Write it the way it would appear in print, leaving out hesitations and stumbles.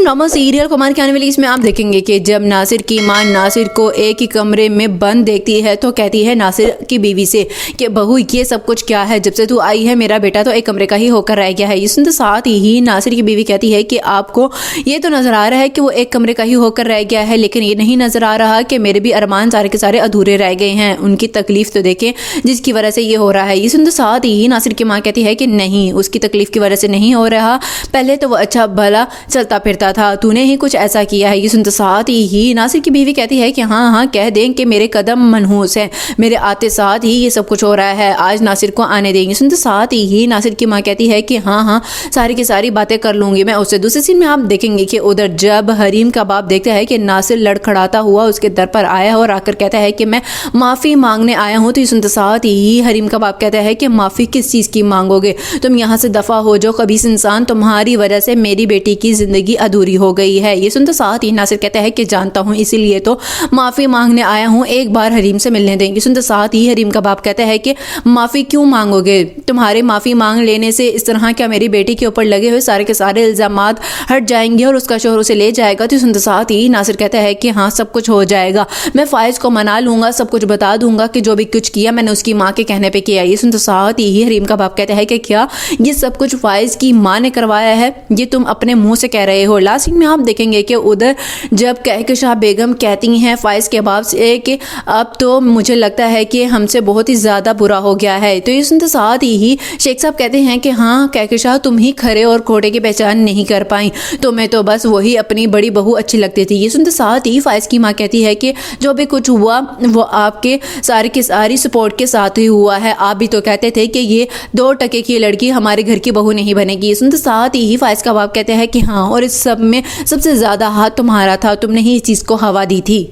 Drama serial Kumar के आने वाली इसमें आप देखेंगे कि जब नासिर की मां नासिर को एक ही कमरे में बंद देखती है तो कहती है नासिर की बीवी से कि बहू ये सब कुछ क्या है, जब से तू आई है मेरा बेटा तो एक कमरे का ही होकर रह गया है। इसमें तो साथ ही नासिर की बीवी कहती है कि आपको ये तो नजर आ रहा है कि वो एक कमरे का ही होकर रह गया है, लेकिन ये नहीं नजर आ रहा कि मेरे भी अरमान सारे के सारे अधूरे रह गए हैं। उनकी तकलीफ तो देखें जिसकी वजह से ये हो रहा है। इसमें तो साथ ही नासिर की माँ कहती है कि नहीं, उसकी तकलीफ की वजह से नहीं हो रहा, पहले तो वो अच्छा भला चलता फिरता था, तूने ही कुछ ऐसा किया है। ये सुनते साथ ही नासिर की बीवी कहती है कि हाँ हाँ कह दें कि मेरे कदम मनहूस हैं, मेरे आते साथ ही ये सब कुछ हो रहा है, आज नासिर को आने देंगे। सुनते साथ ही नासिर की माँ कहती है कि हाँ हाँ सारी की सारी बातें कर लूंगी मैं उससे। दूसरे सीन में आप देखेंगे कि उधर जब हरीम का बाप देखता है कि नासिर लड़खड़ाता हुआ उसके दर पर आया है और आकर कहता है कि मैं माफ़ी मांगने आया हूँ, तो ये सुनते साथ ही हरीम का बाप कहता है कि माफ़ी किस चीज़ की मांगोगे, तुम यहाँ से दफ़ा हो जाओ खबीस इंसान, तुम्हारी वजह से मेरी बेटी की ज़िंदगी अधूरी हो गई है। ये सुनते साथ ही नासिर कहता है कि जानता हूँ, इसीलिए तो माफ़ी मांगने आया हूँ, एक बार हरीम से मिलने देंगे। सुनते साथ ही हरीम का बाप कहता है कि माफ़ी क्यों मांगोगे, तुम्हारे माफ़ी मांग लेने से इस तरह क्या मेरी बेटी के ऊपर लगे हुए सारे के सारे इल्ज़ामात हट जाएंगे और उसका शोहर उसे ले जाएगा। तो सुनते साथ ही नासिर कहता है कि हाँ सब कुछ हो जाएगा, मैं फाइज को मना लूँगा, सब कुछ बता दूंगा कि जो भी कुछ किया मैंने उसकी माँ के कहने पर किया। ये सुनते साथ ही हरीम का बाप कहता है कि क्या ये सब कुछ फाइज की माँ ने करवाया है, ये तुम अपने मुँह से कह रहे हो। लास्ट में आप देखेंगे कि उधर जब कहकशां बेगम कहती हैं फाइज के बाप से कि अब तो मुझे लगता है कि हमसे बहुत ही ज़्यादा बुरा हो गया है, तो ये सुनते साथ ही शेख साहब कहते हैं कि हाँ कहकशां तुम ही खरे और खोटे की पहचान नहीं कर पाई, तुम्हें तो बस वही अपनी बड़ी बहू अच्छी लगती थी। ये सुनते साथ ही फाइज की माँ कहती है कि जो भी कुछ हुआ वो आपके सारी की सारी सपोर्ट के साथ ही हुआ है, आप भी तो कहते थे कि ये 2% की लड़की हमारे घर की बहू नहीं बनेगी। ये सुनते साथ ही फाइज का बाप कहते हैं कि हाँ और इस सब में सबसे ज़्यादा हाथ तुम्हारा था, तुमने ही इस चीज़ को हवा दी थी।